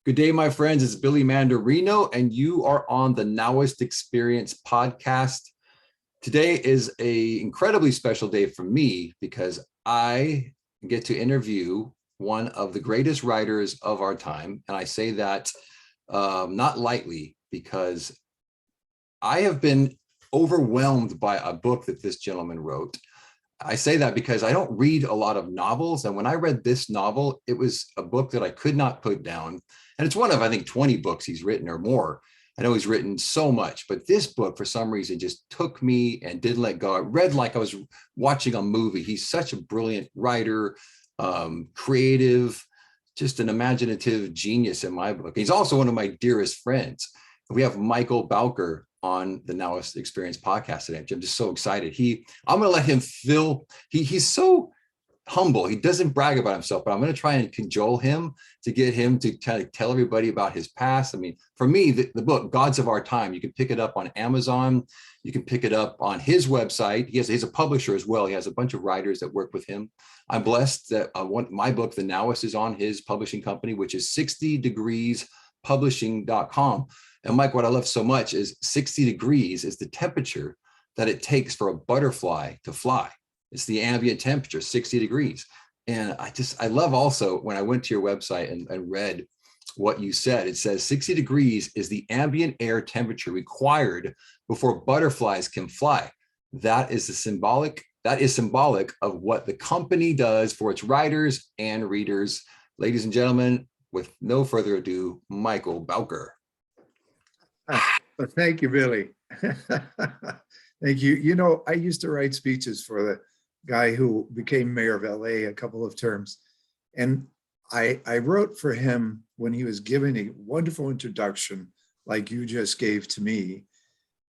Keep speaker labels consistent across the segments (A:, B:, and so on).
A: Good day, my friends. It's Billy Mandarino, and you are on the Nowist Experience podcast. Today is an incredibly special day for me because I get to interview one of the greatest writers of our time. And I say that not lightly because I have been overwhelmed by a book that this gentleman wrote. I say that because I don't read a lot of novels. And when I read this novel, it was a book that I could not put down. And it's one of, I think, 20 books he's written or more. I know he's written so much, but this book, for some reason, just took me and didn't let go. I read like I was watching a movie. He's such a brilliant writer, creative, just an imaginative genius in my book. He's also one of my dearest friends. We have Michael Bowker on the Now-IST Experience podcast today. I'm just so excited. I'm going to let him he's so humble. He doesn't brag about himself, but I'm going to try and cajole him to get him to kind of tell everybody about his past. I mean, for me, the book, Gods of Our Time, you can pick it up on Amazon. You can pick it up on his website. He's a publisher as well. He has a bunch of writers that work with him. I'm blessed that my book, The Nowist, is on his publishing company, which is 60degreespublishing.com. And Mike, what I love so much is 60 degrees is the temperature that it takes for a butterfly to fly. It's the ambient temperature, 60 degrees. And I love also when I went to your website and read what you said. It says 60 degrees is the ambient air temperature required before butterflies can fly. That is symbolic of what the company does for its writers and readers. Ladies and gentlemen, with no further ado, Michael Bowker.
B: Well, thank you, Billy. Thank you. You know, I used to write speeches for the guy who became mayor of LA a couple of terms. And I wrote for him when he was giving a wonderful introduction, like you just gave to me,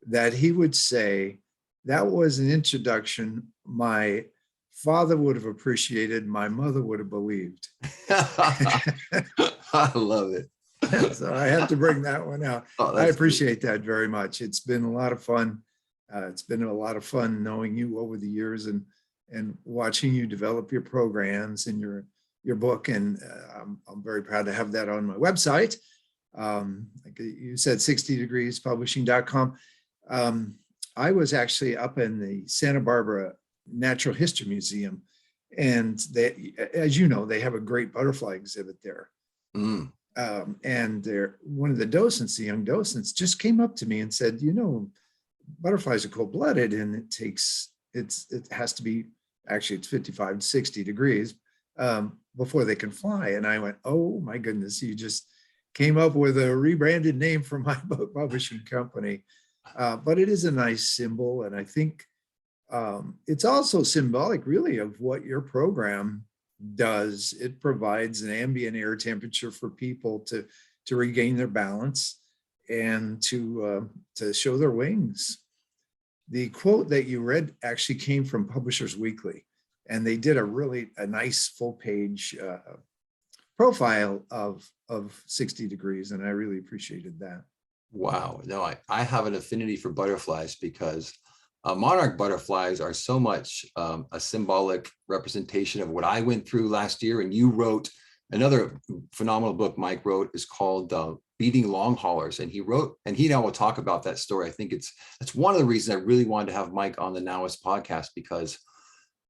B: that he would say, that was an introduction my father would have appreciated, my mother would have believed.
A: I love it.
B: So I have to bring that one out. I appreciate that very much. It's been a lot of fun. It's been a lot of fun knowing you over the years and watching you develop your programs and your book. And I'm very proud to have that on my website. Like you said, 60degreespublishing.com. I was actually up in the Santa Barbara Natural History Museum, and they, as you know, they have a great butterfly exhibit there. Mm. And one of the docents, the young docents, just came up to me and said, you know, butterflies are cold-blooded, and it has to be, actually it's 55 to 60 degrees before they can fly. And I went, oh my goodness, you just came up with a rebranded name for my book publishing company. But it is a nice symbol. And I think it's also symbolic really of what your program does. It provides an ambient air temperature for people to regain their balance and to show their wings. The quote that you read actually came from Publishers Weekly, and they did a nice full page profile of 60 degrees, and I really appreciated that.
A: Wow. No, I have an affinity for butterflies because monarch butterflies are so much a symbolic representation of what I went through last year. And you wrote another phenomenal book Mike wrote is called Beating Long Haulers. And he and I will talk about that story. I think that's one of the reasons I really wanted to have Mike on the Nowist podcast, because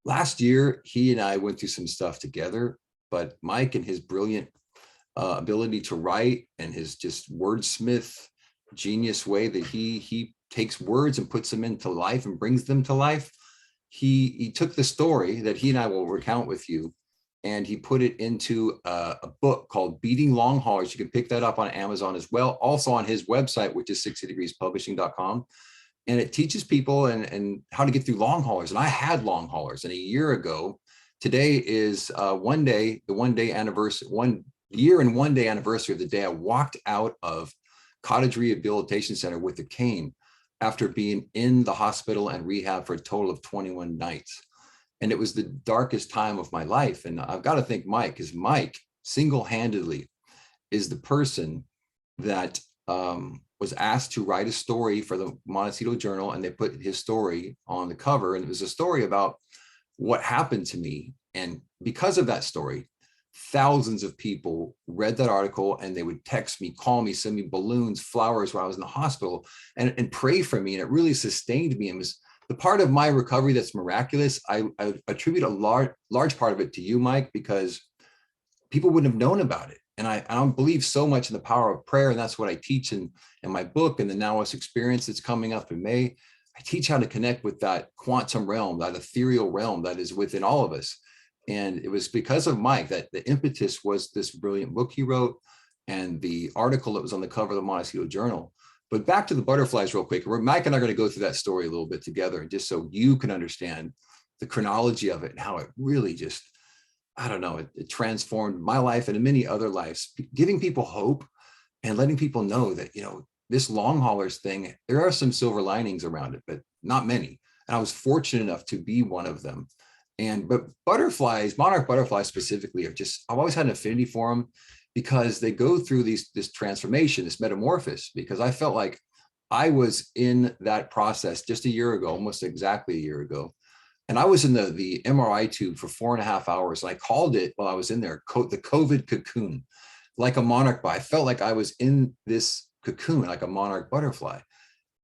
A: last year he and I went through some stuff together, but Mike and his brilliant ability to write and his just wordsmith genius way that he takes words and puts them into life and brings them to life. He took the story that he and I will recount with you, and he put it into a book called Beating Long Haulers. You can pick that up on Amazon as well. Also on his website, which is 60degreespublishing.com. And it teaches people and how to get through long haulers. And I had long haulers. And a year ago, today is the 1 year and 1 day anniversary of the day I walked out of Cottage Rehabilitation Center with a cane after being in the hospital and rehab for a total of 21 nights. And it was the darkest time of my life. And I've got to thank Mike, because Mike single-handedly is the person that was asked to write a story for the Montecito Journal, and they put his story on the cover. And it was a story about what happened to me. And because of that story, thousands of people read that article, and they would text me, call me, send me balloons, flowers while I was in the hospital, and pray for me. And it really sustained me, and was the part of my recovery that's miraculous. I attribute a large part of it to you, Mike, because people wouldn't have known about it. And I don't believe so much in the power of prayer. And that's what I teach in my book and the Nowist Experience that's coming up in May. I teach how to connect with that quantum realm, that ethereal realm that is within all of us. And it was because of Mike that the impetus was this brilliant book he wrote and the article that was on the cover of the Montecito Journal. But back to the butterflies real quick. Mike and I are going to go through that story a little bit together, just so you can understand the chronology of it and how it really just, I don't know, it transformed my life and many other lives, giving people hope and letting people know that, this long haulers thing, there are some silver linings around it, but not many. And I was fortunate enough to be one of them. But butterflies, monarch butterflies specifically, I've always had an affinity for them because they go through this transformation, this metamorphosis, because I felt like I was in that process just a year ago, almost exactly a year ago. And I was in the MRI tube for 4.5 hours. And I called it while I was in there, the COVID cocoon, like a monarch butterfly. I felt like I was in this cocoon, like a monarch butterfly.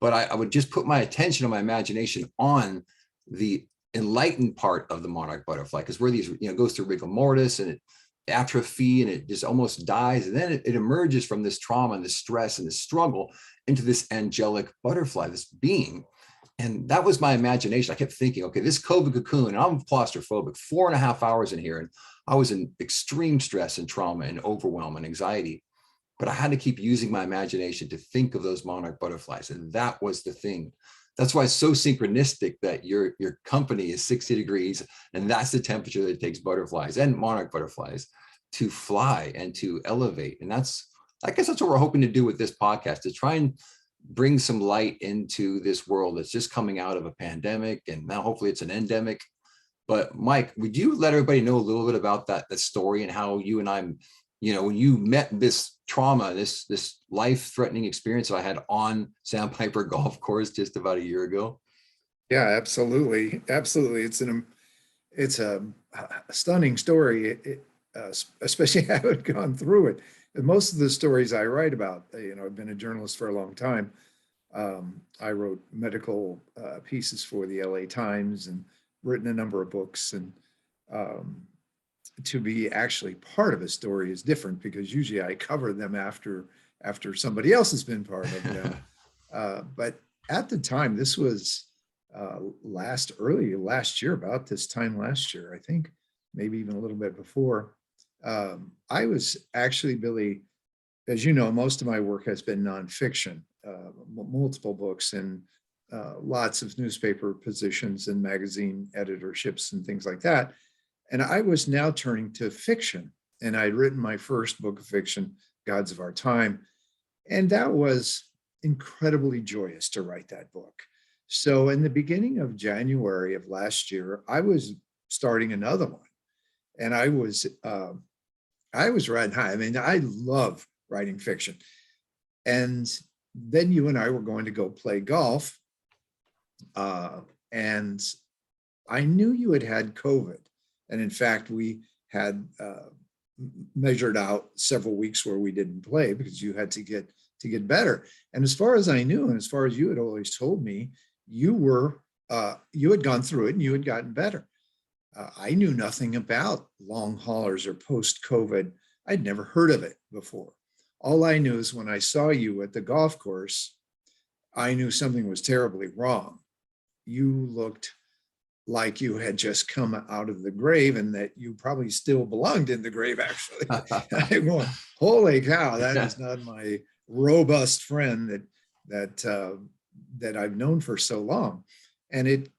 A: But I would just put my attention and my imagination on the enlightened part of the monarch butterfly, because where these, goes through rigor mortis and it atrophy and it just almost dies. And then it emerges from this trauma and this stress and this struggle into this angelic butterfly, this being. And that was my imagination. I kept thinking, okay, this COVID cocoon, and I'm claustrophobic, 4.5 hours in here. And I was in extreme stress and trauma and overwhelm and anxiety. But I had to keep using my imagination to think of those monarch butterflies. And that was the thing. That's why it's so synchronistic that your company is 60 degrees. And that's the temperature that it takes butterflies and monarch butterflies to fly and to elevate. And I guess that's what we're hoping to do with this podcast, to try and bring some light into this world that's just coming out of a pandemic, and now hopefully it's an endemic. But Mike, would you let everybody know a little bit about that story and how you and I, when you met this trauma, this life-threatening experience that I had on Sandpiper Golf Course just about a year ago?
B: Yeah, absolutely. It's a stunning story, especially how it gone through it. And most of the stories I write about, I've been a journalist for a long time. I wrote medical pieces for the LA Times and written a number of books. And to be actually part of a story is different, because usually I cover them after somebody else has been part of them. But at the time, this was early last year, about this time last year, I think, maybe even a little bit before. I was actually, Billy, as you know, most of my work has been nonfiction, multiple books and lots of newspaper positions and magazine editorships and things like that. And I was now turning to fiction. And I'd written my first book of fiction, Gods of Our Time. And that was incredibly joyous to write that book. So in the beginning of January of last year, I was starting another one. And I was riding high. I mean, I love writing fiction. And then you and I were going to go play golf. And I knew you had COVID. And in fact, we had measured out several weeks where we didn't play because you had to get better. And as far as I knew, and as far as you had always told me, you had gone through it and you had gotten better. I knew nothing about long haulers or post-COVID. I'd never heard of it before. All I knew is when I saw you at the golf course, I knew something was terribly wrong. You looked like you had just come out of the grave, and that you probably still belonged in the grave, actually. I'm going, holy cow, that is not my robust friend that I've known for so long. And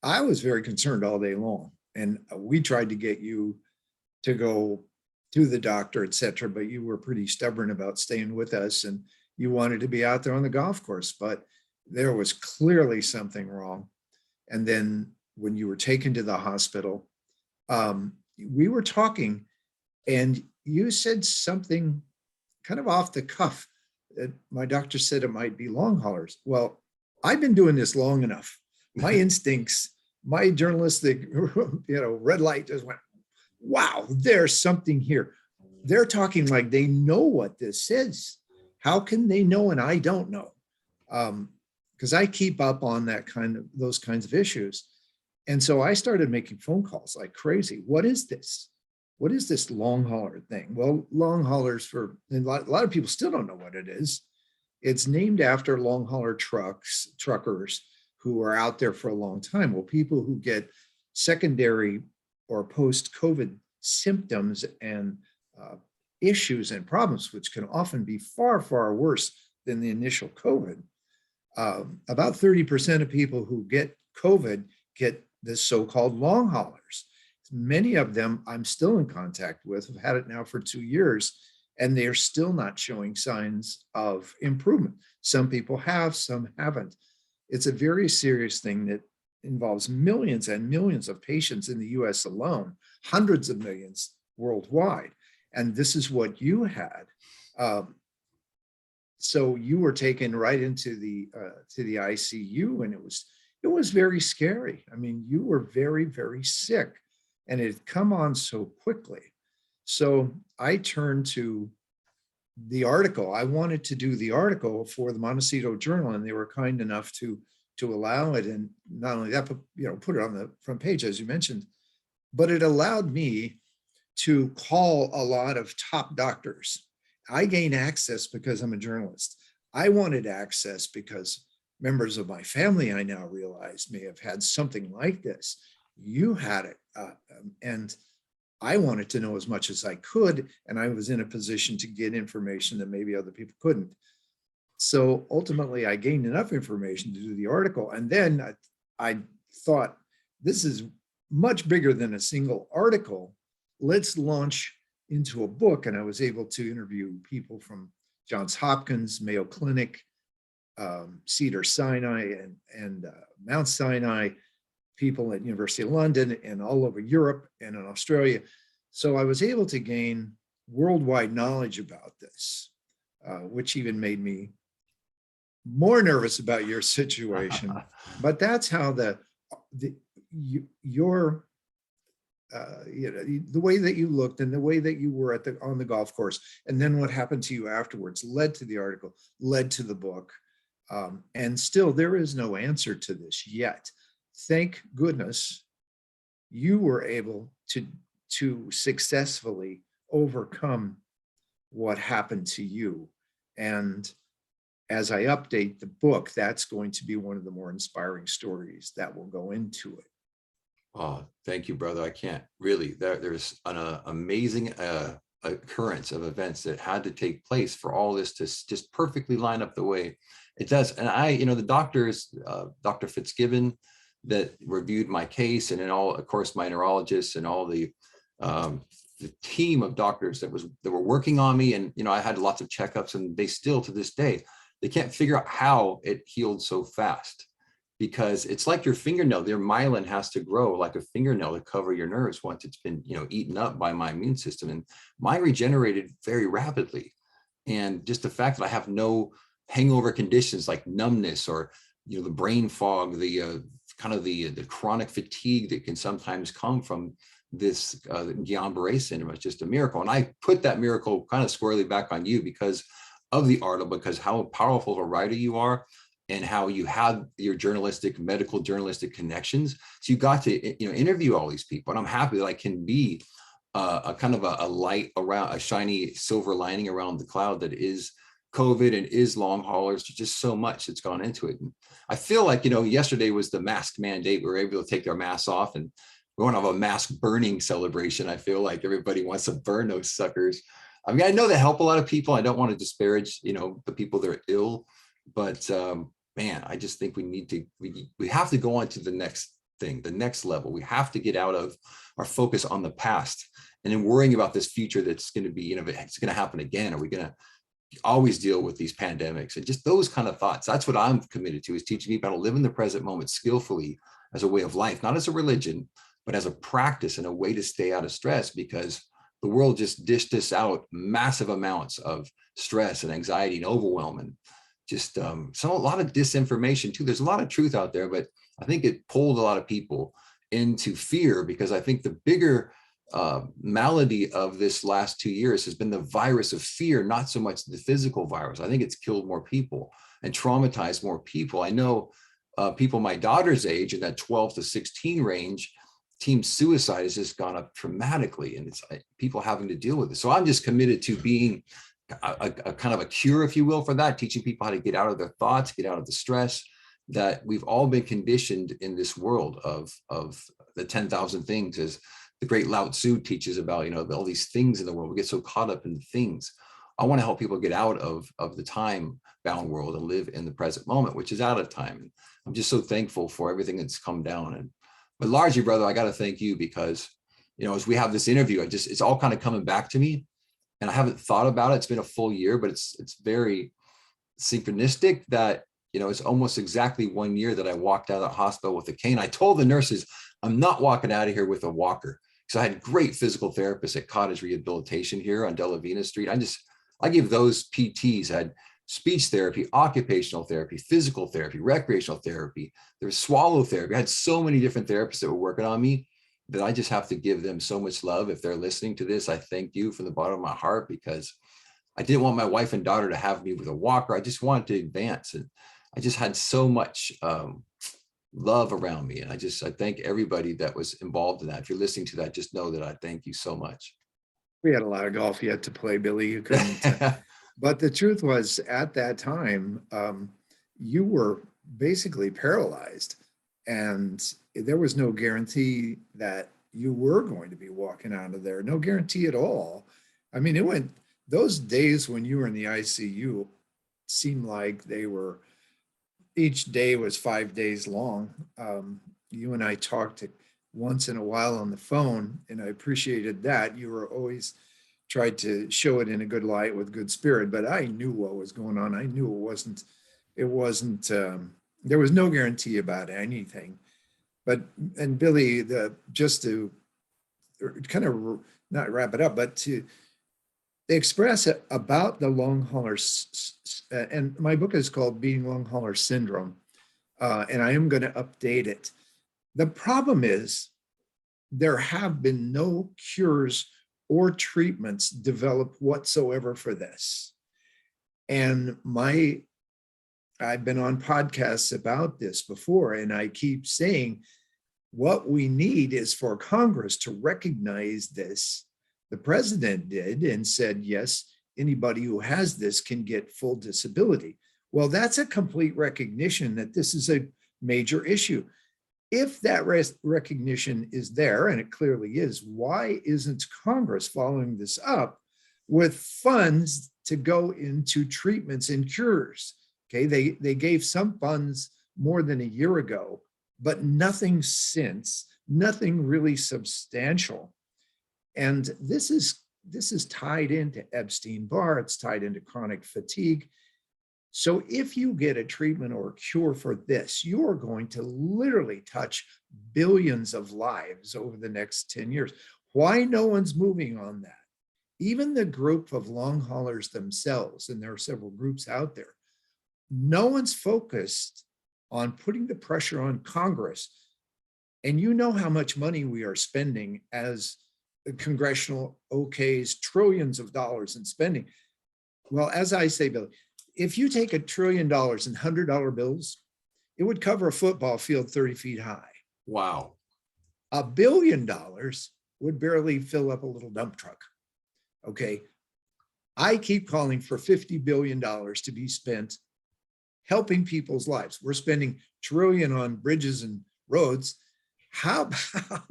B: I was very concerned all day long. And we tried to get you to go to the doctor, et cetera, but you were pretty stubborn about staying with us, and you wanted to be out there on the golf course, but there was clearly something wrong. And then when you were taken to the hospital, we were talking, and you said something kind of off the cuff that my doctor said it might be long haulers. Well, I've been doing this long enough. My instincts, my journalistic, red light just went, wow, there's something here. They're talking like they know what this is. How can they know and I don't know? Because I keep up on those kinds of issues. And so I started making phone calls like crazy. What is this? What is this long hauler thing? Well, long haulers and a lot of people still don't know what it is. It's named after long hauler truckers who are out there for a long time. Well, people who get secondary or post-COVID symptoms and issues and problems, which can often be far, far worse than the initial COVID. About 30% of people who get COVID get the so-called long haulers. Many of them I'm still in contact with, have had it now for 2 years, and they are still not showing signs of improvement. Some people have, some haven't. It's a very serious thing that involves millions and millions of patients in the US alone, hundreds of millions worldwide. And this is what you had. So you were taken right into the ICU, and it was very scary. I mean, you were very, very sick, and it had come on so quickly. So I turned to the article. I wanted to do the article for the Montecito Journal, and they were kind enough to allow it. And not only that, but put it on the front page, as you mentioned, but it allowed me to call a lot of top doctors. I gained access because I'm a journalist. I wanted access because members of my family, I now realize, may have had something like this. You had it. And I wanted to know as much as I could, and I was in a position to get information that maybe other people couldn't. So ultimately, I gained enough information to do the article. And then I thought, this is much bigger than a single article. Let's launch into a book. And I was able to interview people from Johns Hopkins, Mayo Clinic, Cedars-Sinai, and Mount Sinai, people at University of London, and all over Europe and in Australia. So I was able to gain worldwide knowledge about this, which even made me more nervous about your situation. But that's how the way that you looked and the way that you were on the golf course, and then what happened to you afterwards led to the article, led to the book. And still, there is no answer to this yet. Thank goodness you were able to successfully overcome what happened to you. And as I update the book, that's going to be one of the more inspiring stories that will go into it.
A: Oh, thank you, brother. I can't really, there's an amazing occurrence of events that had to take place for all this to just perfectly line up the way it does. And the doctors, Dr. Fitzgibbon, that reviewed my case, and then of course, my neurologists and all the team of doctors that were working on me. And, I had lots of checkups, and they still, to this day, they can't figure out how it healed so fast, because it's like your fingernail. Their myelin has to grow like a fingernail to cover your nerves once it's been, eaten up by my immune system. And mine regenerated very rapidly. And just the fact that I have no hangover conditions like numbness or, the brain fog, the kind of the chronic fatigue that can sometimes come from this Guillain-Barré syndrome, is just a miracle. And I put that miracle kind of squarely back on you because of the article, because how powerful of a writer you are, and how you had your medical journalistic connections. So you got to, interview all these people. And I'm happy that I can be a kind of a light around, a shiny silver lining around the cloud that is COVID and is long haulers. There's just so much that's gone into it. And I feel like, yesterday was the mask mandate. We were able to take our masks off, and we want to have a mask burning celebration. I feel like everybody wants to burn those suckers. I mean, I know they help a lot of people. I don't want to disparage, the people that are ill, but man, I just think we have to go on to the next thing, the next level. We have to get out of our focus on the past and then worrying about this future that's going to be, it's going to happen again. Are we going to always deal with these pandemics? And just those kind of thoughts. That's what I'm committed to, is teaching people how to live in the present moment skillfully as a way of life, not as a religion, but as a practice and a way to stay out of stress, because the world just dished us out massive amounts of stress and anxiety and overwhelm, and just a lot of disinformation too. There's a lot of truth out there, but I think it pulled a lot of people into fear, because I think the bigger malady of this last 2 years has been the virus of fear, not so much the physical virus. I think it's killed more people and traumatized more people. I know people my daughter's age, in that 12 to 16 range, teen suicide has just gone up dramatically, and it's people having to deal with it. So I'm just committed to being a kind of a cure, if you will, for that, teaching people how to get out of their thoughts, get out of the stress that we've all been conditioned in this world of the 10,000 things, as the great Lao Tzu teaches about, you know, all these things in the world. We get so caught up in the things. I want to help people get out of the time-bound world and live in the present moment, which is out of time. And I'm just so thankful for everything that's come down. But largely, brother, I got to thank you because, you know, as we have this interview, it's all kind of coming back to me, and I haven't thought about it. It's been a full year, but it's very synchronistic that, you know, it's almost exactly 1 year that I walked out of the hospital with a cane. I told the nurses, I'm not walking out of here with a walker, because I had great physical therapists at Cottage Rehabilitation here on Delavina Street. I give those PTs, I had speech therapy, occupational therapy, physical therapy, recreational therapy. There was swallow therapy. I had so many different therapists that were working on me that I just have to give them so much love. If they're listening to this, I thank you from the bottom of my heart, because I didn't want my wife and daughter to have me with a walker. I just wanted to advance. And I just had so much love around me. And I thank everybody that was involved in that. If you're listening to that, just know that I thank you so much.
B: We had a lot of golf yet to play, Billy. You couldn't. But the truth was, at that time, you were basically paralyzed, and there was no guarantee that you were going to be walking out of there. No guarantee at all. I mean, those days when you were in the ICU seemed like each day was 5 days long. You and I talked once in a while on the phone, and I appreciated that. You were always tried to show it in a good light with good spirit, but I knew what was going on. I knew it wasn't, there was no guarantee about anything. And Billy, just to kind of not wrap it up, but to express about the long hauler, and my book is called Being Long Hauler Syndrome, and I am going to update it. The problem is there have been no cures or treatments developed whatsoever for this. And I've been on podcasts about this before, and I keep saying what we need is for Congress to recognize this. The president did and said, yes, anybody who has this can get full disability. Well, that's a complete recognition that this is a major issue. If that recognition is there, and it clearly is, why isn't Congress following this up with funds to go into treatments and cures? Okay, they gave some funds more than a year ago, but nothing since, nothing really substantial. And this is tied into Epstein-Barr, it's tied into chronic fatigue. So if you get a treatment or a cure for this, you're going to literally touch billions of lives over the next 10 years. Why no one's moving on that? Even the group of long haulers themselves, and there are several groups out there, no one's focused on putting the pressure on Congress. And you know how much money we are spending as the congressional okays, trillions of dollars in spending. Well, as I say, Billy, if you take $1 trillion in $100 bills, it would cover a football field 30 feet high.
A: Wow.
B: $1 billion would barely fill up a little dump truck. Okay. I keep calling for $50 billion to be spent helping people's lives. We're spending $1 trillion on bridges and roads. How about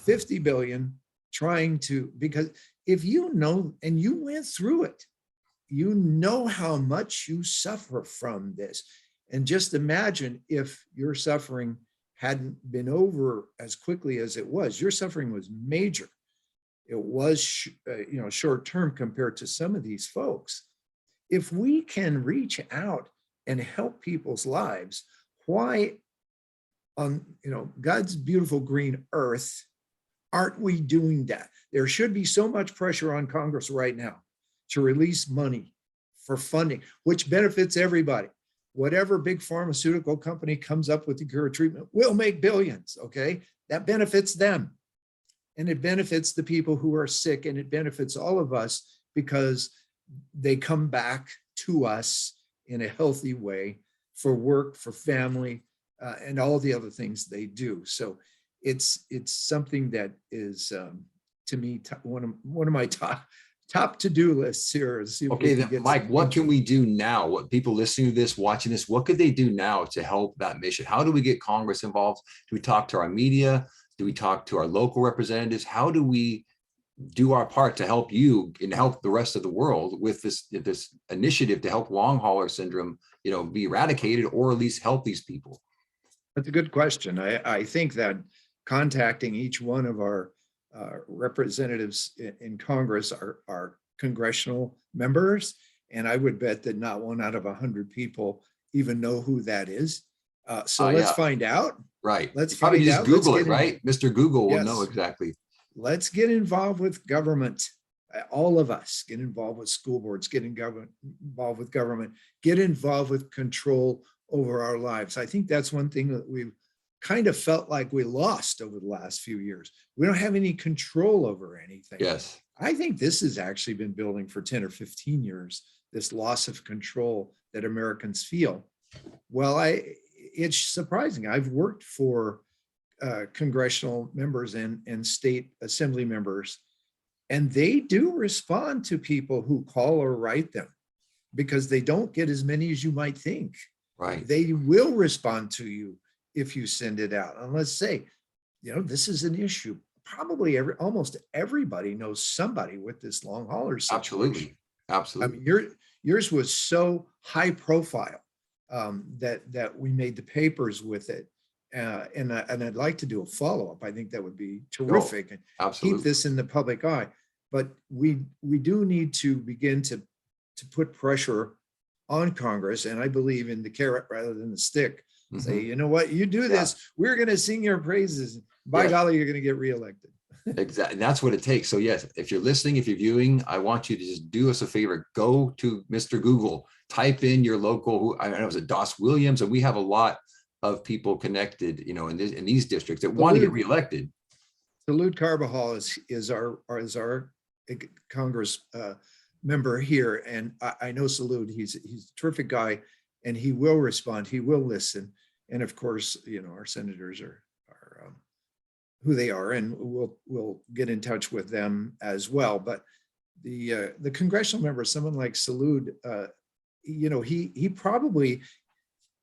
B: 50 billion trying to, because if you know, and you went through it, you know how much you suffer from this. And just imagine if your suffering hadn't been over as quickly as it was. Your suffering was major. It was, short term compared to some of these folks. If we can reach out and help people's lives, why on God's beautiful green earth aren't we doing that? There should be so much pressure on Congress right now to release money for funding, which benefits everybody. Whatever big pharmaceutical company comes up with the cure treatment will make billions, okay? That benefits them. and it benefits the people who are sick, and it benefits all of us because they come back to us in a healthy way for work, for family, and all the other things they do. So it's something that is, to me, one of my top to-do lists here. Is see if
A: Okay, then, Mike, what can we do now? What people listening to this, watching this, what could they do now to help that mission? How do we get Congress involved? Do we talk to our media? Do we talk to our local representatives? How do we do our part to help you and help the rest of the world with this initiative to help long hauler syndrome, be eradicated, or at least help these people?
B: That's a good question. I think that contacting each one of our representatives in Congress are congressional members, and I would bet that not one out of 100 people even know who that is. So let's find out.
A: Right.
B: Let's
A: probably
B: find
A: just
B: out.
A: Google it, right? Mr. Google will know exactly.
B: Let's get involved with government. All of us get involved with school boards, get involved with government, get involved with control over our lives. I think that's one thing that we've kind of felt like we lost over the last few years. We don't have any control over anything.
A: Yes.
B: I think this has actually been building for 10 or 15 years, this loss of control that Americans feel. Well, it's surprising. I've worked for congressional members and state assembly members, and they do respond to people who call or write them because they don't get as many as you might think.
A: Right.
B: They will respond to you if you send it out. And let's say, this is an issue. Probably almost everybody knows somebody with this long hauler situation.
A: Absolutely.
B: I mean, yours was so high profile that we made the papers with it. And I'd like to do a follow-up. I think that would be terrific, and keep this in the public eye. But we do need to begin to put pressure on Congress, and I believe in the carrot rather than the stick. Say, you know what, you do this, we're going to sing your praises. By golly, you're going to get reelected.
A: Exactly. That's what it takes. So yes, if you're listening, if you're viewing, I want you to just do us a favor. Go to Mr. Google, type in your local, I don't know, is it Doss Williams? And we have a lot of people connected, in these districts that want to get reelected.
B: Salud Carbajal is our Congress member here, and I know Salud. He's a terrific guy, and he will respond. He will listen, and of course, our senators are who they are, and we'll get in touch with them as well. But the congressional member, someone like Salud, he probably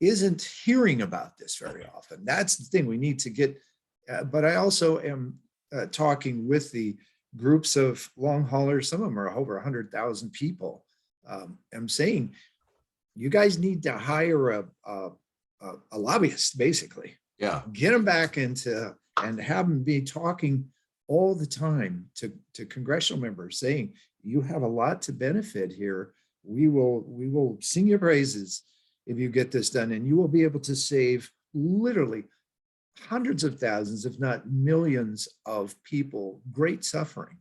B: isn't hearing about this very often. That's the thing we need to get. But I also am talking with the groups of long haulers. Some of them are over 100,000 people. I'm saying you guys need to hire a lobbyist, basically.
A: Yeah.
B: Get them back into and have them be talking all the time to congressional members, saying you have a lot to benefit here. We will sing your praises if you get this done, and you will be able to save literally hundreds of thousands, if not millions of people, great suffering.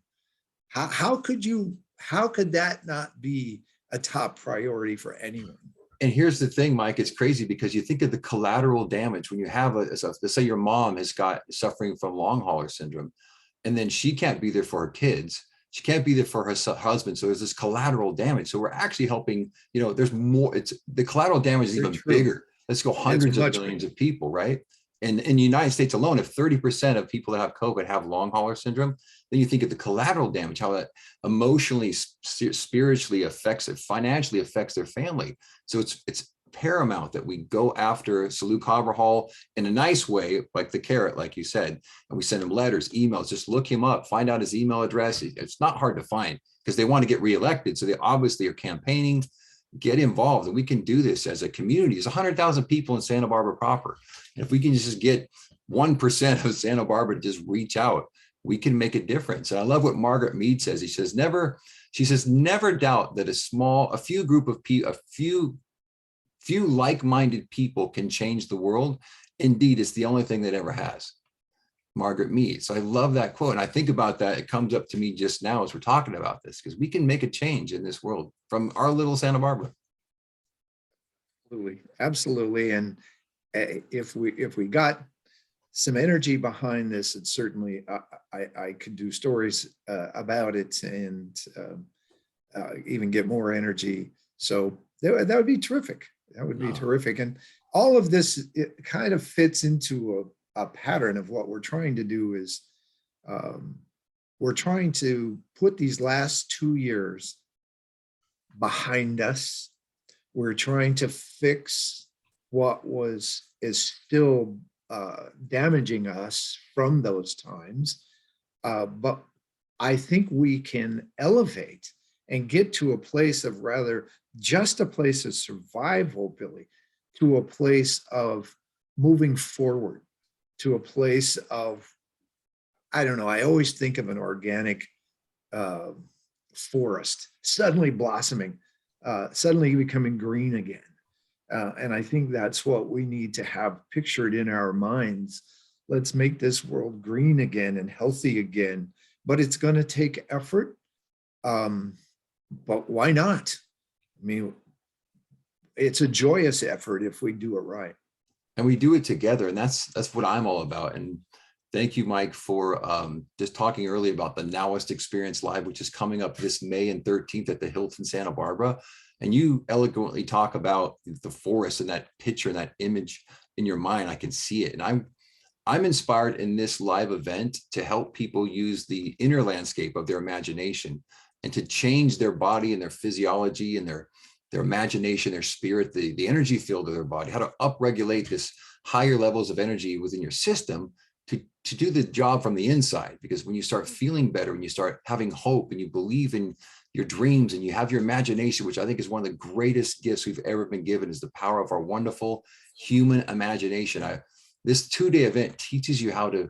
B: How could that not be a top priority for anyone?
A: And here's the thing, Mike, it's crazy because you think of the collateral damage when you have let's say your mom has got suffering from long hauler syndrome, and then she can't be there for her kids. She can't be there for her husband. So there's this collateral damage. So we're actually helping, there's more, the collateral damage is even bigger. Let's go hundreds of millions of people, right? And in the United States alone, if 30% of people that have COVID have long hauler syndrome, then you think of the collateral damage, how that emotionally, spiritually affects it, financially affects their family. So it's paramount that we go after Salud Carbajal in a nice way, like the carrot, like you said, and we send him letters, emails, just look him up, find out his email address. It's not hard to find because they want to get reelected. So they obviously are campaigning, get involved, and we can do this as a community. There's 100,000 people in Santa Barbara proper. And if we can just get 1% of Santa Barbara to just reach out, we can make a difference. And I love what Margaret Mead says. She says, never doubt that a few group of people, few like-minded people can change the world. Indeed, it's the only thing that ever has. Margaret Mead. So I love that quote. And I think about that. It comes up to me just now as we're talking about this, because we can make a change in this world from our little Santa Barbara.
B: Absolutely. Absolutely. And if we got some energy behind this. And certainly I could do stories about it and even get more energy. So that would be terrific. That would be terrific. And all of this, it kind of fits into a pattern of what we're trying to do is we're trying to put these last 2 years behind us. We're trying to fix what is still damaging us from those times. But I think we can elevate and get to a place of rather just a place of survival, Billy, to a place of moving forward, to a place of, I don't know, I always think of an organic forest suddenly blossoming, suddenly becoming green again. And I think that's what we need to have pictured in our minds. Let's make this world green again and healthy again, but it's going to take effort. But why not? I mean, it's a joyous effort if we do it right.
A: And we do it together. And that's what I'm all about. And thank you, Mike, for just talking earlier about the Nowist Experience Live, which is coming up this May and 13th at the Hilton Santa Barbara. And you eloquently talk about the forest and that picture and that image in your mind. I can see it. And I'm inspired in this live event to help people use the inner landscape of their imagination and to change their body and their physiology and their imagination, their spirit, the energy field of their body, how to upregulate this higher levels of energy within your system to do the job from the inside. Because when you start feeling better, when you start having hope and you believe in your dreams and you have your imagination, which I think is one of the greatest gifts we've ever been given, is the power of our wonderful human imagination. This 2-day event teaches you how to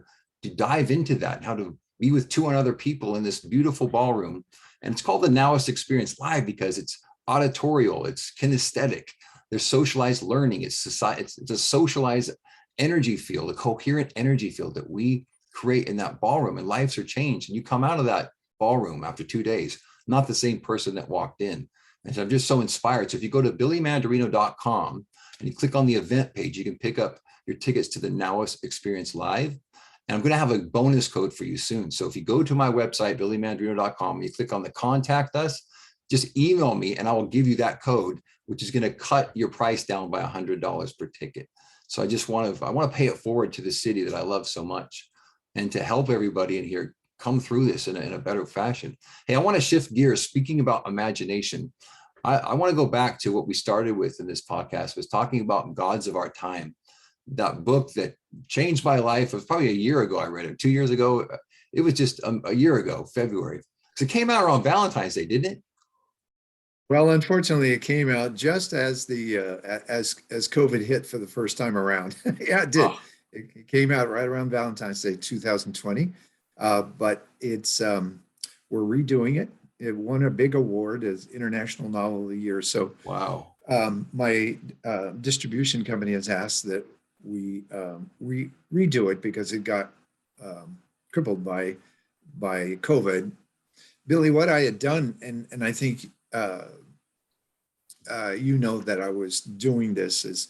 A: dive into that, how to be with 200 other people in this beautiful ballroom. And it's called the Nowist Experience Live because it's auditorial, it's kinesthetic, there's socialized learning, it's a socialized energy field, a coherent energy field that we create in that ballroom, and lives are changed. And you come out of that ballroom after 2 days, not the same person that walked in. And so I'm just so inspired. So if you go to billymandarino.com and you click on the event page, you can pick up your tickets to the Nowist Experience Live. And I'm going to have a bonus code for you soon. So if you go to my website, billymandarino.com, you click on the contact us, just email me and I will give you that code, which is going to cut your price down by $100 per ticket. So I just want to pay it forward to the city that I love so much and to help everybody in here come through this in a better fashion. Hey, I want to shift gears. Speaking about imagination, I want to go back to what we started with in this podcast, was talking about Gods of Our Time. That book that changed my life. It was probably a year ago I read it, 2 years ago. It was just a year ago, February. So it came out around Valentine's Day, didn't it?
B: Well, unfortunately, it came out just as as COVID hit for the first time around. Yeah, it did. Oh. It came out right around Valentine's Day, 2020. But it's we're redoing it. It won a big award as International Novel of the Year. So
A: wow.
B: My distribution company has asked that we redo it because it got crippled by COVID. Billy, what I had done, and I think you know that I was doing this, is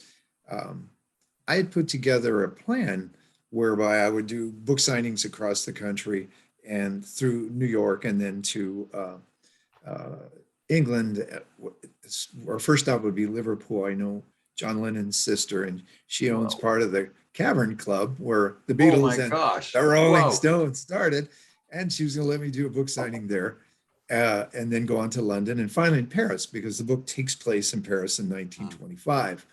B: I had put together a plan whereby I would do book signings across the country and through New York and then to England. Our first stop would be Liverpool. I know John Lennon's sister, and she owns part of the Cavern Club where the Beatles and the Rolling Stones started. And she was going to let me do a book signing there and then go on to London and finally in Paris, because the book takes place in Paris in 1925.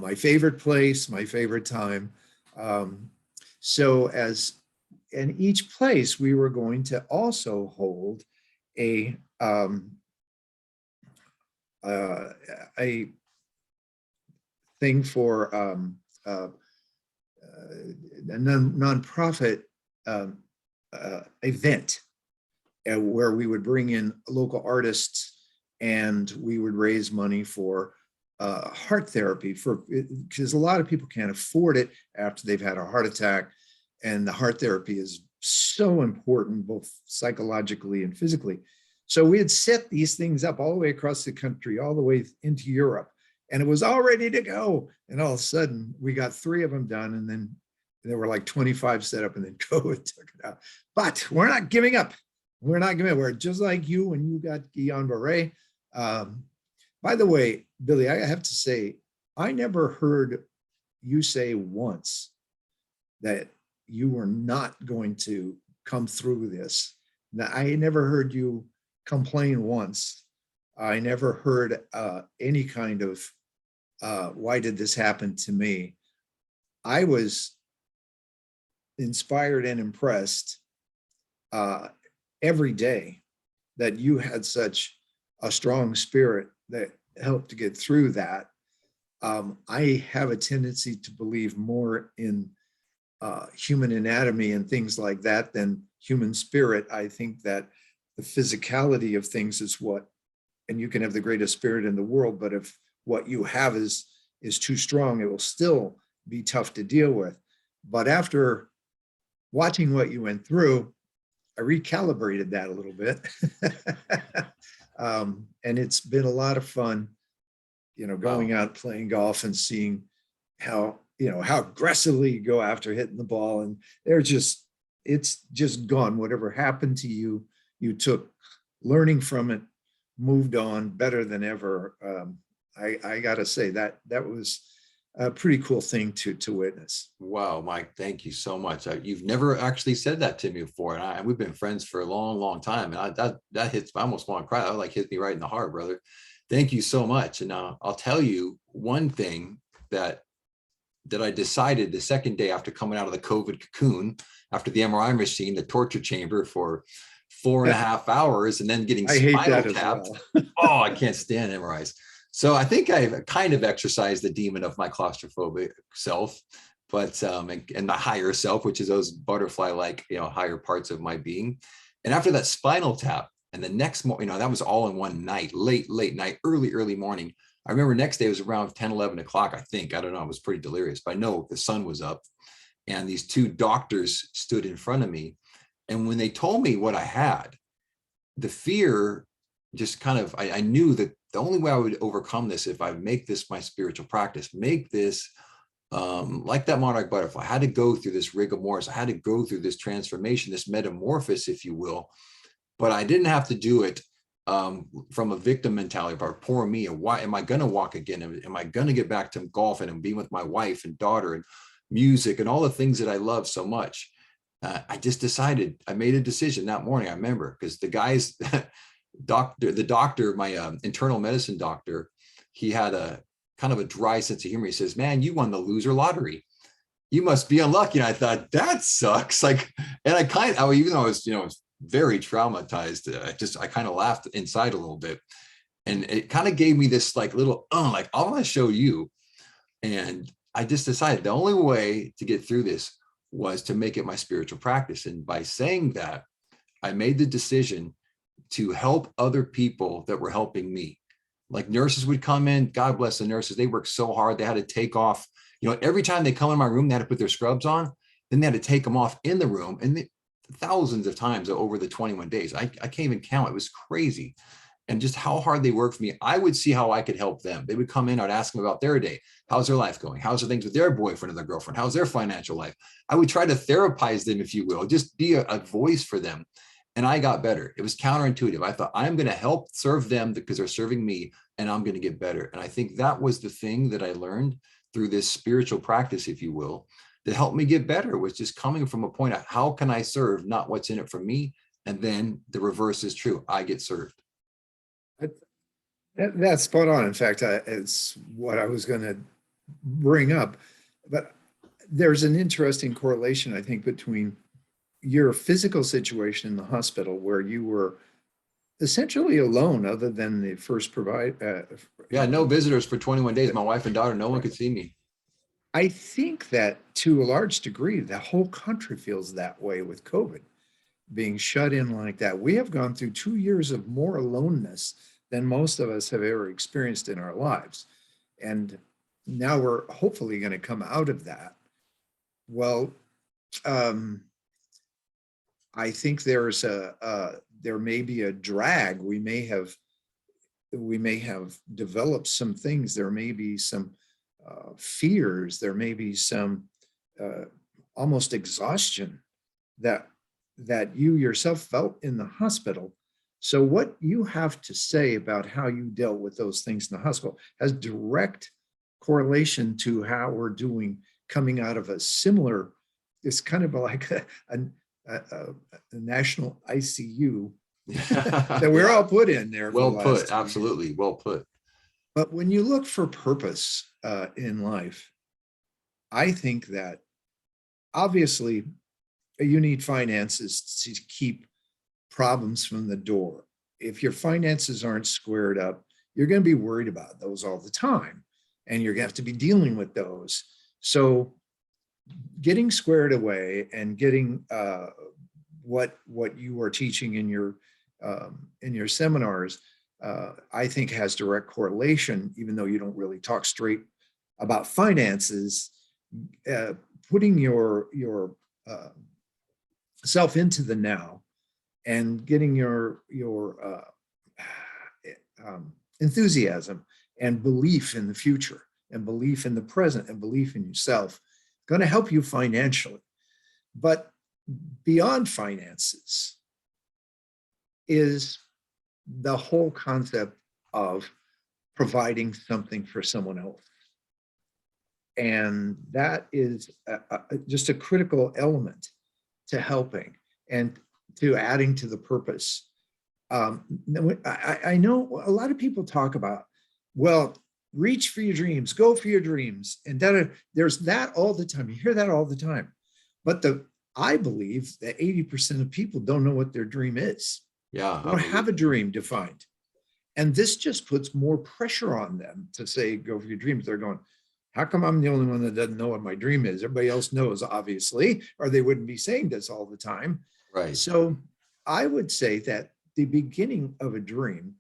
B: My favorite place, my favorite time. So in each place, we were going to also hold a thing for a nonprofit event where we would bring in local artists and we would raise money for heart therapy, because a lot of people can't afford it after they've had a heart attack, and the heart therapy is so important both psychologically and physically. So we had set these things up all the way across the country, all the way into Europe, and it was all ready to go. And all of a sudden we got 3 of them done, and then There were like 25 set up and then COVID took it out. But we're not giving up. We're not giving up. We're just like you when you got Guillain-Barré. By the way, Billy, I have to say, I never heard you say once that you were not going to come through this. Now, I never heard you complain once. I never heard any kind of, why did this happen to me? I was inspired and impressed every day that you had such a strong spirit that helped to get through that. I have a tendency to believe more in human anatomy and things like that than human spirit. I think that the physicality of things is what, and you can have the greatest spirit in the world, but if what you have is too strong, it will still be tough to deal with. But after watching what you went through, I recalibrated that a little bit. And it's been a lot of fun, going out playing golf and seeing how aggressively you go after hitting the ball. And it's just gone. Whatever happened to you, you took learning from it, moved on better than ever. I got to say that was a pretty cool thing to witness.
A: Wow, Mike, thank you so much. You've never actually said that to me before, and we've been friends for a long, long time. And that hits. I almost want to cry. That hit me right in the heart, brother. Thank you so much. And I'll tell you one thing that I decided the second day after coming out of the COVID cocoon, after the MRI machine, the torture chamber for 4.5 hours, and then getting spinal tapped. Well. Oh, I can't stand MRIs. So I think I've kind of exercised the demon of my claustrophobic self, but and the higher self, which is those butterfly-like, higher parts of my being. And after that spinal tap, and the next morning, that was all in one night, late night, early morning. I remember next day it was around 10, 11 o'clock, I think. I don't know. I was pretty delirious, but I know the sun was up. And these two doctors stood in front of me. And when they told me what I had, the fear just kind of, I knew that the only way I would overcome this, if I make this my spiritual practice, make this like that monarch butterfly. I had to go through this rigor mortis. I had to go through this transformation, this metamorphosis, if you will. But I didn't have to do it from a victim mentality, or poor me, or why am I going to walk again? Am I going to get back to golfing and be with my wife and daughter and music and all the things that I love so much? I just decided, I made a decision that morning. I remember, because the guys, the doctor, my internal medicine doctor, he had a kind of a dry sense of humor. He says, "Man, you won the loser lottery. You must be unlucky." And I thought, that sucks. Even though I was, very traumatized, I kind of laughed inside a little bit. And it kind of gave me this little, I want to show you. And I just decided the only way to get through this was to make it my spiritual practice. And by saying that, I made the decision to help other people that were helping me. Like nurses would come in, God bless the nurses. They worked so hard. They had to take off, every time they come in my room, they had to put their scrubs on. Then they had to take them off in the room. And thousands of times over the 21 days. I can't even count. It was crazy. And just how hard they worked for me. I would see how I could help them. They would come in, I'd ask them about their day. How's their life going? How's the things with their boyfriend or their girlfriend? How's their financial life? I would try to therapize them, if you will, just be a voice for them. And I got better. It was counterintuitive. I thought, I'm going to help serve them because they're serving me, and I'm going to get better. And I think that was the thing that I learned through this spiritual practice, if you will, that helped me get better, was just coming from a point of how can I serve, not what's in it for me. And then the reverse is true. I get served.
B: That's spot on. In fact, it's what I was going to bring up. But there's an interesting correlation, I think, between your physical situation in the hospital, where you were essentially alone other than the first
A: no visitors for 21 days. My wife and daughter, no one could see me.
B: I think that to a large degree, the whole country feels that way with COVID, being shut in like that. We have gone through 2 years of more aloneness than most of us have ever experienced in our lives. And now we're hopefully going to come out of that. Well, I think there may be a drag. We may have developed some things. There may be some fears. There may be some almost exhaustion that you yourself felt in the hospital. So what you have to say about how you dealt with those things in the hospital has direct correlation to how we're doing coming out of a similar, it's kind of like a national ICU that we're all put in there.
A: Well put, absolutely, well put.
B: But when you look for purpose in life, I think that obviously you need finances to keep problems from the door. If your finances aren't squared up, you're going to be worried about those all the time, and you're going to have to be dealing with those. So getting squared away and getting what you are teaching in your seminars, I think has direct correlation, even though you don't really talk straight about finances, putting your self into the now and getting your enthusiasm and belief in the future and belief in the present and belief in yourself going to help you financially. But beyond finances is the whole concept of providing something for someone else. And that is just a critical element to helping and to adding to the purpose. I know a lot of people talk about, well, reach for your dreams, go for your dreams. And there's that all the time. You hear that all the time. But I believe that 80% of people don't know what their dream is.
A: Yeah.
B: They don't have a dream defined. And this just puts more pressure on them to say, go for your dreams. They're going, how come I'm the only one that doesn't know what my dream is? Everybody else knows, obviously, or they wouldn't be saying this all the time.
A: Right.
B: So I would say that the beginning of a dream,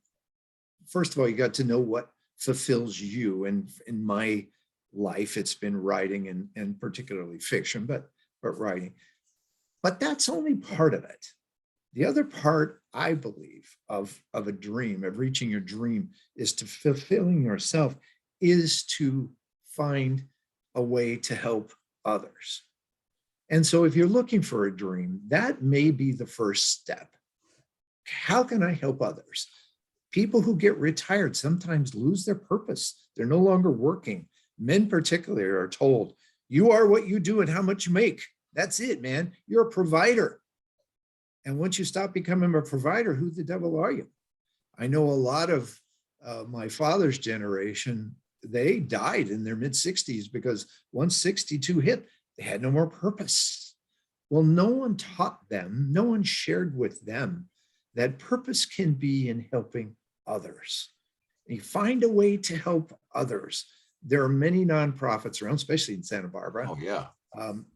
B: first of all, you got to know what fulfills you. And in my life, it's been writing and particularly fiction, but writing. But that's only part of it. The other part, I believe, of a dream, of reaching your dream, is to fulfilling yourself, is to find a way to help others. And so if you're looking for a dream, that may be the first step. How can I help others? People who get retired sometimes lose their purpose. They're no longer working. Men particularly are told, you are what you do and how much you make. That's it, man. You're a provider. And once you stop becoming a provider, who the devil are you? I know a lot of my father's generation, they died in their mid-60s because once 62 hit, they had no more purpose. Well, no one taught them, no one shared with them that purpose can be in helping others. You find a way to help others. There are many nonprofits around, especially in Santa Barbara.
A: Oh, yeah.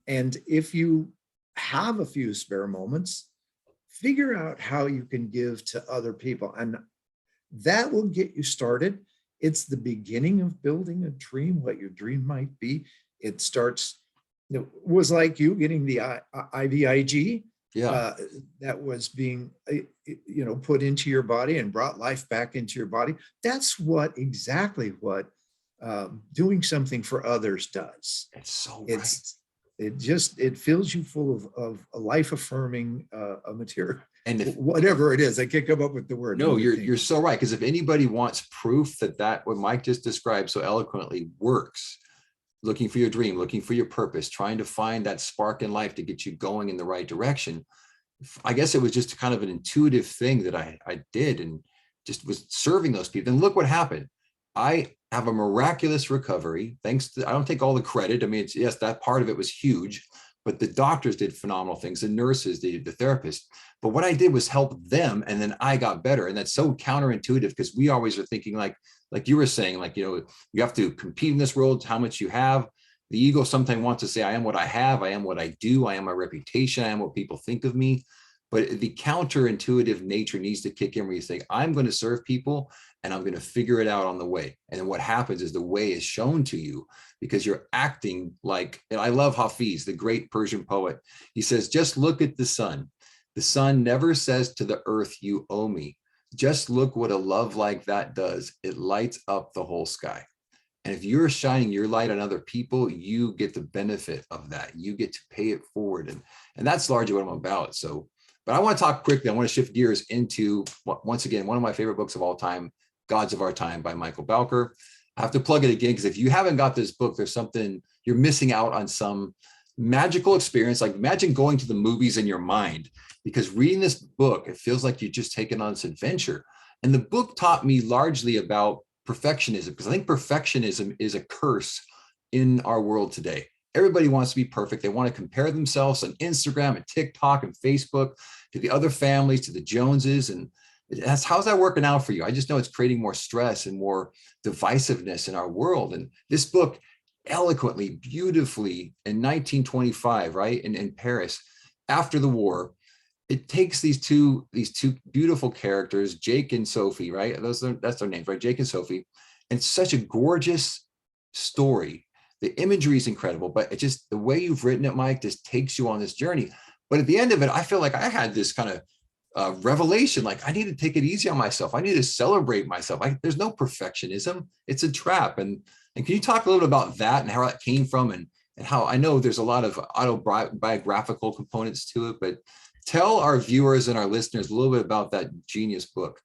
B: And if you have a few spare moments, figure out how you can give to other people. And that will get you started. It's the beginning of building a dream, what your dream might be. It starts, was like you getting the IVIG.
A: Yeah.
B: That was being, put into your body and brought life back into your body. That's exactly what doing something for others does.
A: It's so
B: right. It fills you full of a life-affirming material. And whatever it is, I can't come up with the word.
A: No, you're so right. Because if anybody wants proof that what Mike just described so eloquently works, looking for your dream, looking for your purpose, trying to find that spark in life to get you going in the right direction. I guess it was just kind of an intuitive thing that I did and just was serving those people. And look what happened. I have a miraculous recovery. Thanks to, I don't take all the credit. I mean, yes, that part of it was huge, but the doctors did phenomenal things, the nurses, the therapists. But what I did was help them, and then I got better. And that's so counterintuitive because we always are thinking like you were saying, you have to compete in this world, how much you have. The ego sometimes wants to say, I am what I have, I am what I do, I am my reputation, I am what people think of me. But the counterintuitive nature needs to kick in where you think, I'm going to serve people and I'm going to figure it out on the way. And then what happens is the way is shown to you because you're acting like, and I love Hafiz, the great Persian poet. He says, just look at the sun. The sun never says to the earth, you owe me. Just look what a love like that does. It lights up the whole sky. And if you're shining your light on other people, you get the benefit of that. You get to pay it forward. And that's largely what I'm about. So, but I want to talk quickly. I want to shift gears into, once again, one of my favorite books of all time, Gods of Our Time by Michael Bowker. I have to plug it again, because if you haven't got this book, there's something, you're missing out on some magical experience. Like, imagine going to the movies in your mind, because reading this book, it feels like you're just taking on this adventure. And the book taught me largely about perfectionism, because I think perfectionism is a curse in our world today. Everybody wants to be perfect. They want to compare themselves on Instagram and TikTok and Facebook to the other families, to the Joneses. And how's that working out for you? I just know it's creating more stress and more divisiveness in our world. And this book eloquently, beautifully, in 1925, right, in Paris, after the war, it takes these two beautiful characters, Jake and Sophie, right? That's their names, right? Jake and Sophie. And such a gorgeous story. The imagery is incredible, but it just, the way you've written it, Mike, just takes you on this journey. But at the end of it, I feel like I had this kind of revelation, like I need to take it easy on myself. I need to celebrate myself. There's no perfectionism. It's a trap. And can you talk a little bit about that and how that came from, and how, I know there's a lot of autobiographical components to it, but tell our viewers and our listeners a little bit about that genius book.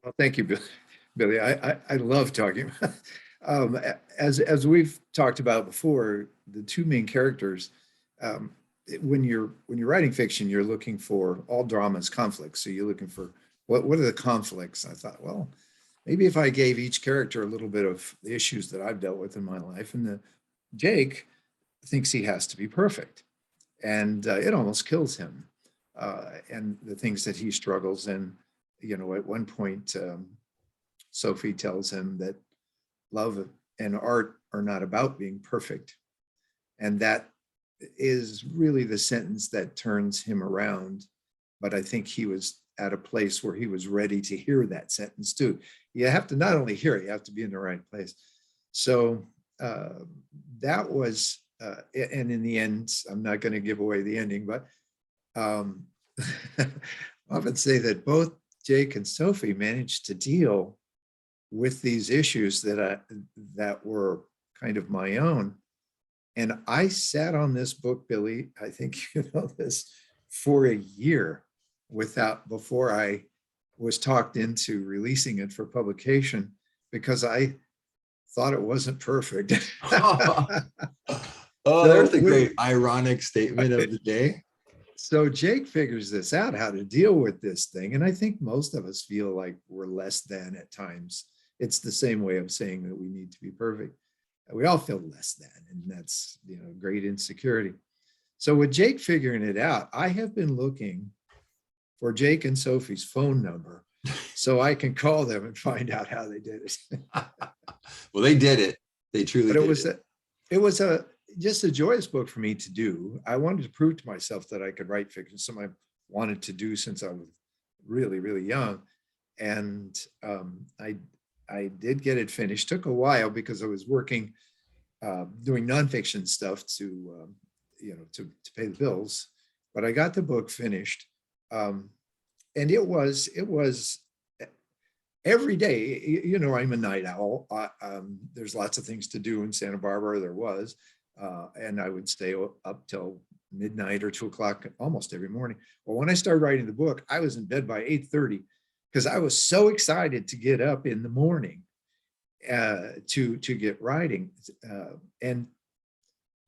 B: Well, thank you, Billy. I love talking. As we've talked about before, the two main characters, when you're writing fiction, you're looking for, all dramas, conflicts. So you're looking for what are the conflicts? I thought, well, maybe if I gave each character a little bit of the issues that I've dealt with in my life. And Jake thinks he has to be perfect, and it almost kills him. And the things that he struggles in, at one point, Sophie tells him that love and art are not about being perfect. And that is really the sentence that turns him around. But I think he was at a place where he was ready to hear that sentence too. You have to not only hear it, you have to be in the right place. So that was, and in the end, I'm not going to give away the ending, but I often say that both Jake and Sophie managed to deal with these issues that were kind of my own. And I sat on this book, Billy, I think you know this, for a year before I was talked into releasing it for publication, because I thought it wasn't perfect.
A: There's a great ironic statement of the day.
B: So Jake figures this out, how to deal with this thing. And I think most of us feel like we're less than at times. It's the same way of saying that we need to be perfect. We all feel less than, and that's, great insecurity. So with Jake figuring it out, I have been looking for Jake and Sophie's phone number so I can call them and find out how they did it.
A: Well, they did it. They truly did it.
B: It was just a joyous book for me to do. I wanted to prove to myself that I could write fiction, something I wanted to do since I was really, really young. And I did get it finished. Took a while because I was working, doing nonfiction stuff to pay the bills. But I got the book finished, and it was every day. I'm a night owl. There's lots of things to do in Santa Barbara. There was, and I would stay up till midnight or 2 o'clock almost every morning. Well, when I started writing the book, I was in bed by 8:30. Because I was so excited to get up in the morning to get writing. And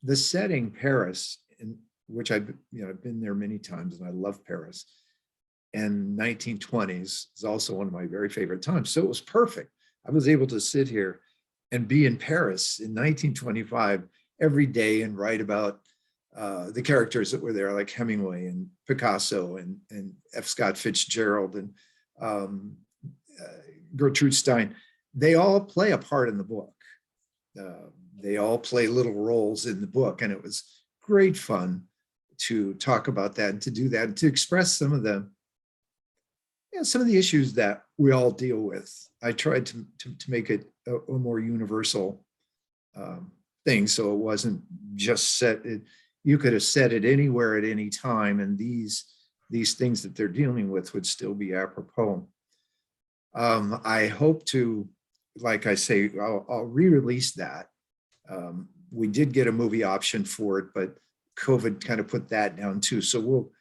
B: the setting, Paris, in which I've been there many times, and I love Paris, and 1920s is also one of my very favorite times. So it was perfect. I was able to sit here and be in Paris in 1925 every day and write about the characters that were there, like Hemingway and Picasso and F. Scott Fitzgerald and Gertrude Stein. They all play a part in the book. They all play little roles in the book, and it was great fun to talk about that and to do that and to express some of the issues that we all deal with. I tried to make it a more universal thing, so it wasn't just set. You could have said it anywhere at any time, and these things that they're dealing with would still be apropos. I hope to like I say, I'll re-release that. We did get a movie option for it, but COVID kind of put that down too. So we'll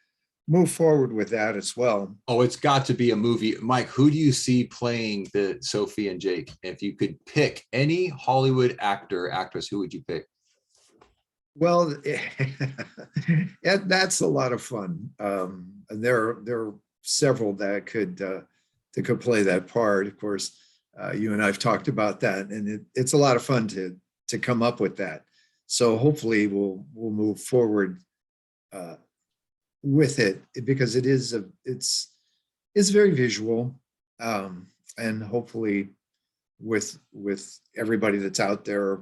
B: move forward with that as well.
A: Oh, it's got to be a movie. Mike, who do you see playing the Sophie and Jake? If you could pick any Hollywood actor, actress, who would you pick?
B: Well, that's a lot of fun. There are several that could play that part. Of course, you and I've talked about that, and it's a lot of fun to come up with that. So hopefully we'll move forward with it, because it's very visual, and hopefully with everybody that's out there,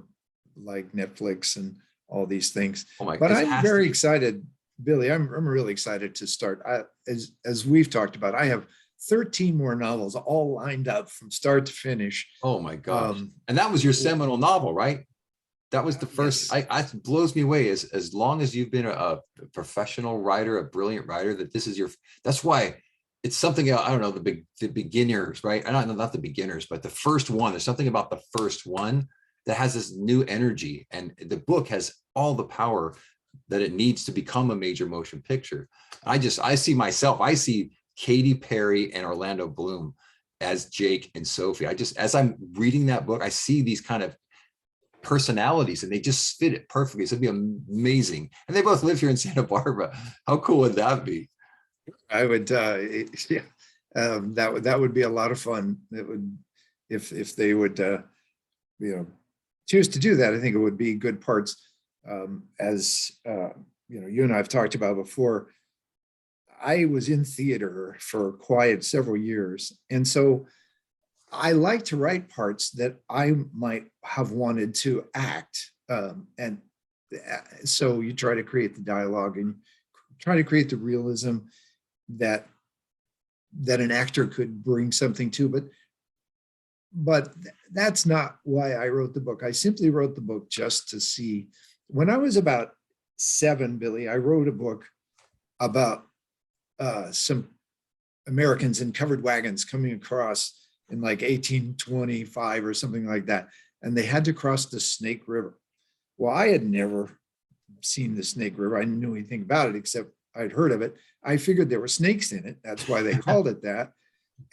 B: like Netflix and all these things.
A: Oh my,
B: but I'm very excited, Billy. I'm really excited to start. As we've talked about, I have 13 more novels all lined up from start to finish.
A: Oh my gosh. And that was your seminal novel, right? That was the first.
B: Yes.
A: It blows me away, as long as you've been a professional writer, a brilliant writer, that this is your, that's why it's something, I don't know, the beginners, right? I don't know, not the beginners, but the first one. There's something about the first one that has this new energy, and the book has all the power that it needs to become a major motion picture. I see myself, I see Katy Perry and Orlando Bloom as Jake and Sophie. As I'm reading that book, I see these kind of personalities, and they just fit it perfectly. So it'd be amazing. And they both live here in Santa Barbara. How cool would that be?
B: I would, yeah, that would be a lot of fun. It would, if they would, choose to do that. I think it would be good parts. As you and I have talked about before, I was in theater for quite several years, and so I like to write parts that I might have wanted to act. And so you try to create the dialogue and try to create the realism that an actor could bring something to, but that's not why I wrote the book. I simply wrote the book just to see. When I was about 7, Billy, I wrote a book about some Americans in covered wagons coming across in like 1825 or something like that. And they had to cross the Snake River. Well, I had never seen the Snake River. I didn't know anything about it, except I'd heard of it. I figured there were snakes in it. That's why they called it that.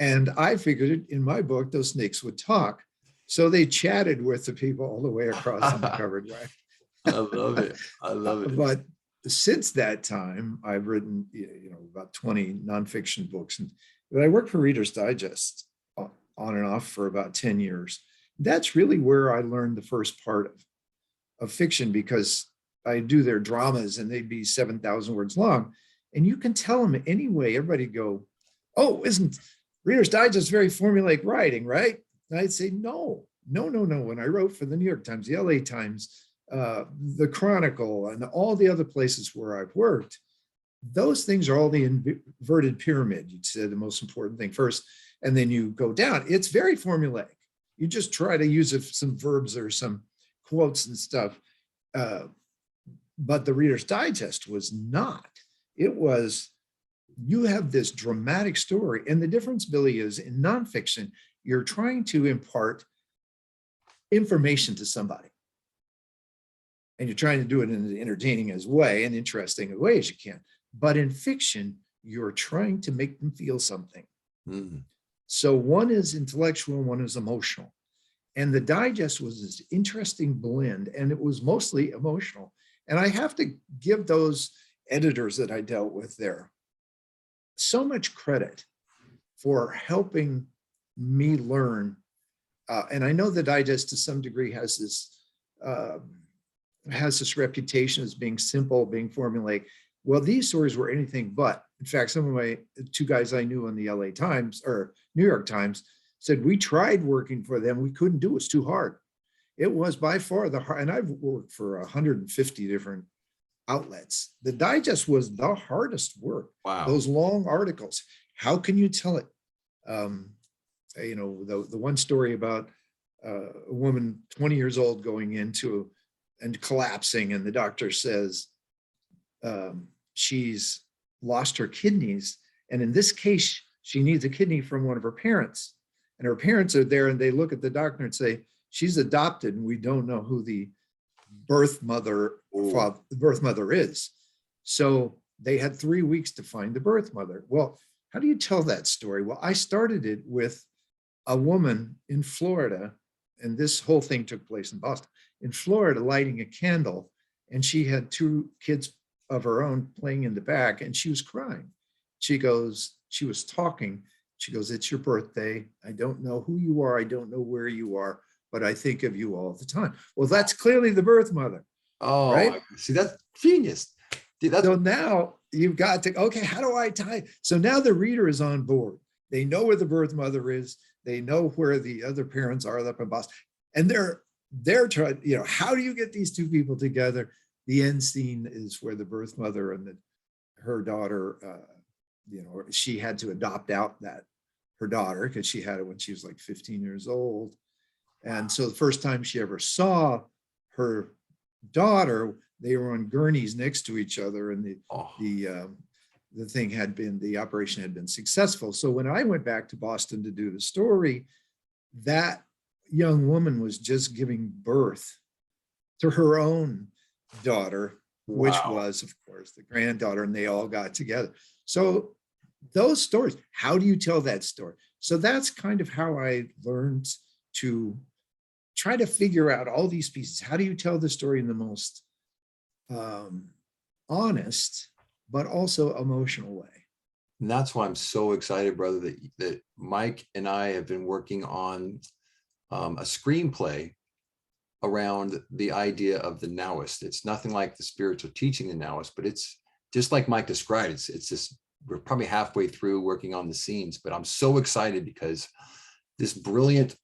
B: And I figured in my book, those snakes would talk. So they chatted with the people all the way across in the covered wagon.
A: I love it. I love it.
B: But since that time, I've written, about 20 nonfiction books. But I worked for Reader's Digest on and off for about 10 years. That's really where I learned the first part of fiction, because I do their dramas and they'd be 7,000 words long. And you can tell them anyway, everybody go, oh, isn't Reader's Digest very formulaic writing, right? And I'd say, no. When I wrote for the New York Times, the LA Times, the Chronicle, and all the other places where I've worked, those things are all the inverted pyramid. You'd say the most important thing first, and then you go down. It's very formulaic. You just try to use some verbs or some quotes and stuff. But the Reader's Digest was not. It was, you have this dramatic story. And the difference, Billy, is in nonfiction, you're trying to impart information to somebody. And you're trying to do it in an entertaining as way and interesting a way as you can. But in fiction, you're trying to make them feel something. Mm-hmm. So one is intellectual, one is emotional. And the digest was this interesting blend, and it was mostly emotional. And I have to give those editors that I dealt with there so much credit for helping me learn. And I know the digest to some degree has this reputation as being simple, being formulaic. Well, these stories were anything but. In fact, some of my 2 guys I knew in the LA Times or New York Times said, we tried working for them. We couldn't do it. It's too hard. It was by far the hard, and I've worked for 150 different outlets. The digest was the hardest work.
A: Wow.
B: Those long articles. How can you tell it? The one story about a woman 20 years old going into and collapsing, and the doctor says she's lost her kidneys, and in this case she needs a kidney from one of her parents. and her parents are there, and they look at the doctor and say, she's adopted, and we don't know who the birth mother is. So they had 3 weeks to find the birth mother. Well, how do you tell that story? Well, I started it with a woman in Florida, and this whole thing took place in Boston, in Florida, lighting a candle, and she had 2 kids of her own playing in the back, and she was crying. She was talking. She goes, it's your birthday. I don't know who you are. I don't know where you are, but I think of you all the time. Well, that's clearly the birth mother.
A: Oh,
B: right?
A: See, that's genius. Dude,
B: so now you've got to, okay, how do I tie? So now the reader is on board. They know where the birth mother is. They know where the other parents are up in Boston. And they're trying, how do you get these 2 people together? The end scene is where the birth mother and her daughter, she had to adopt out her daughter because she had it when she was like 15 years old. And so the first time she ever saw her daughter, they were on gurneys next to each other, and the operation had been successful. So when I went back to Boston to do the story, that young woman was just giving birth to her own daughter, which was, of course, the granddaughter, and they all got together. So those stories, how do you tell that story? So that's kind of how I learned to try to figure out all these pieces. How do you tell the story in the most honest, but also emotional way?
A: And that's why I'm so excited, brother, that Mike and I have been working on a screenplay around the idea of the Nowist. It's nothing like the spiritual teaching the Nowist, but it's just like Mike described. It's just, we're probably halfway through working on the scenes, but I'm so excited because this brilliant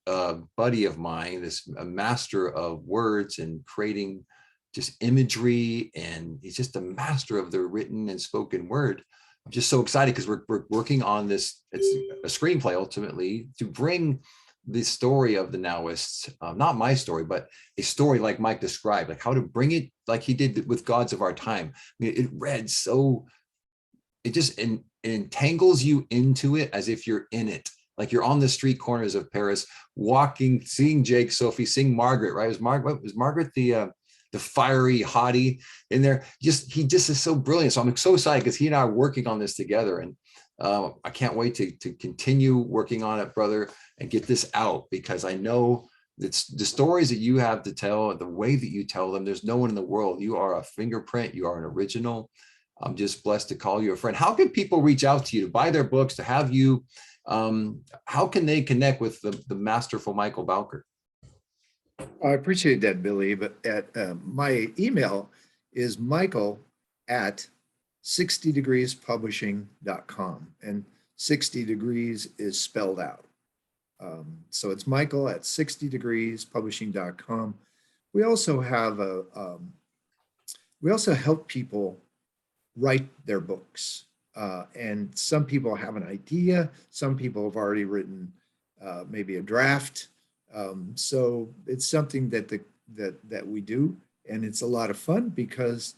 A: buddy of mine, this master of words and creating just imagery, and he's just a master of the written and spoken word. I'm just so excited because we're working on this. It's a screenplay ultimately to bring the story of the Nowists, not my story, but a story like Mike described, like how to bring it like he did with Gods of Our Time. I mean, it read so, it just it entangles you into it as if you're in it. Like you're on the street corners of Paris, walking, seeing Jake, Sophie, seeing Margaret, right? Was Margaret the fiery hottie in there? He just is so brilliant. So I'm so excited because he and I are working on this together, and I can't wait to continue working on it, brother, and get this out, because I know it's the stories that you have to tell, the way that you tell them. There's no one in the world. You are a fingerprint. You are an original. I'm just blessed to call you a friend. How can people reach out to you to buy their books, to have you? How can they connect with the masterful Michael Bowker?
B: I appreciate that, Billy, but my email is michael@60degreespublishing.com, and 60 degrees is spelled out. So it's michael@60degreespublishing.com. We also have we also help people write their books. And some people have an idea. Some people have already written maybe a draft. So it's something that we do, and it's a lot of fun because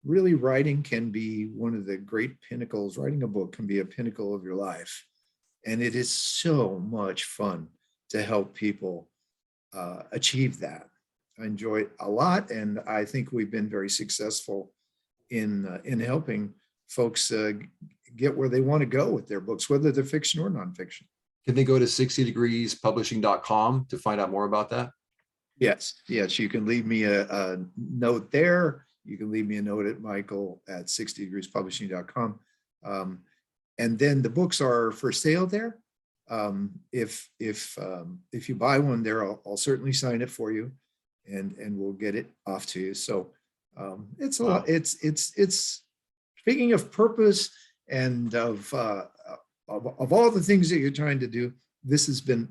B: really writing can be one of the great pinnacles. Writing a book can be a pinnacle of your life, and it is so much fun to help people achieve that. I enjoy it a lot, and I think we've been very successful in helping folks get where they want to go with their books, whether they're fiction or nonfiction.
A: Can they go to 60degreespublishing.com to find out more about that?
B: Yes. You can leave me a note there. You can leave me a note at michael@60degreespublishing.com. And then the books are for sale there. If you buy one there, I'll certainly sign it for you, and we'll get it off to you. So it's a lot. It's speaking of purpose and of all the things that you're trying to do, this has been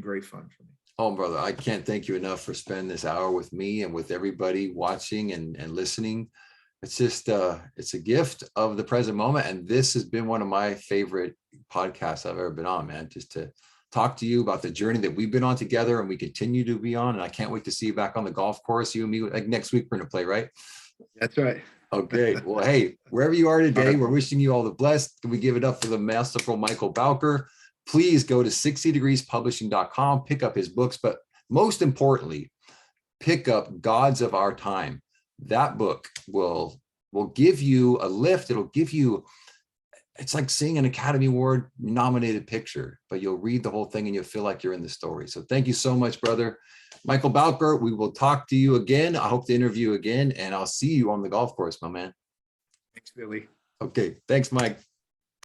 B: great fun for me.
A: Oh, brother, I can't thank you enough for spending this hour with me and with everybody watching and listening. It's just it's a gift of the present moment, and this has been one of my favorite podcasts I've ever been on, man. Just to talk to you about the journey that we've been on together and we continue to be on, and I can't wait to see you back on the golf course. You and me, like next week, we're gonna play, right?
B: That's right.
A: Okay. Well, hey, wherever you are today, we're wishing you all the best. Can we give it up for the masterful Michael Bowker? please go to 60degreespublishing.com, pick up his books, but most importantly, pick up Gods of Our Time. That book will give you a lift. It'll give you, it's like seeing an Academy Award nominated picture, but you'll read the whole thing and you'll feel like you're in the story. So thank you so much, brother. Michael Bowker, we will talk to you again. I hope to interview again, and I'll see you on the golf course, my man.
B: Thanks, Billy.
A: Okay, thanks, Mike.